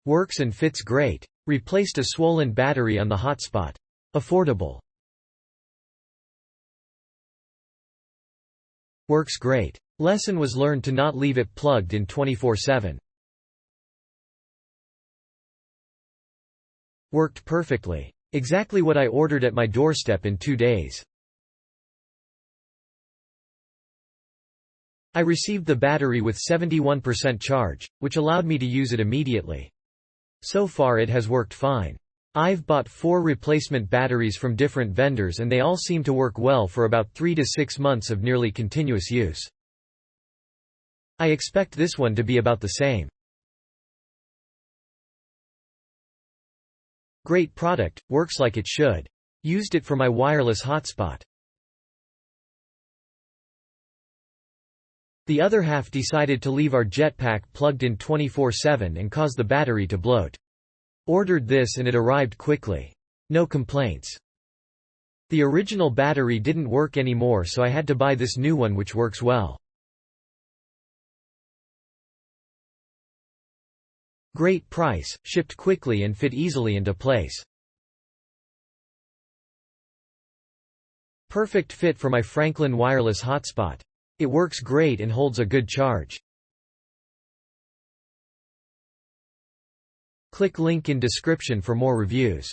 Works and fits great. Replaced a swollen battery on the Hotspot. Affordable. Works great. Lesson was learned to not leave it plugged in 24/7. Worked perfectly. Exactly what I ordered at my doorstep in 2 days. I received the battery with 71% charge, which allowed me to use it immediately. So far it has worked fine. I've bought 4 replacement batteries from different vendors and they all seem to work well for about 3 to 6 months of nearly continuous use. I expect this one to be about the same. Great product, works like it should. Used it for my wireless hotspot. The other half decided to leave our jetpack plugged in 24/7 and cause the battery to bloat. Ordered this and it arrived quickly. No complaints. The original battery didn't work anymore, so I had to buy this new one which works well. Great price, shipped quickly and fit easily into place. Perfect fit for my Franklin wireless hotspot. It works great and holds a good charge. Click link in description for more reviews.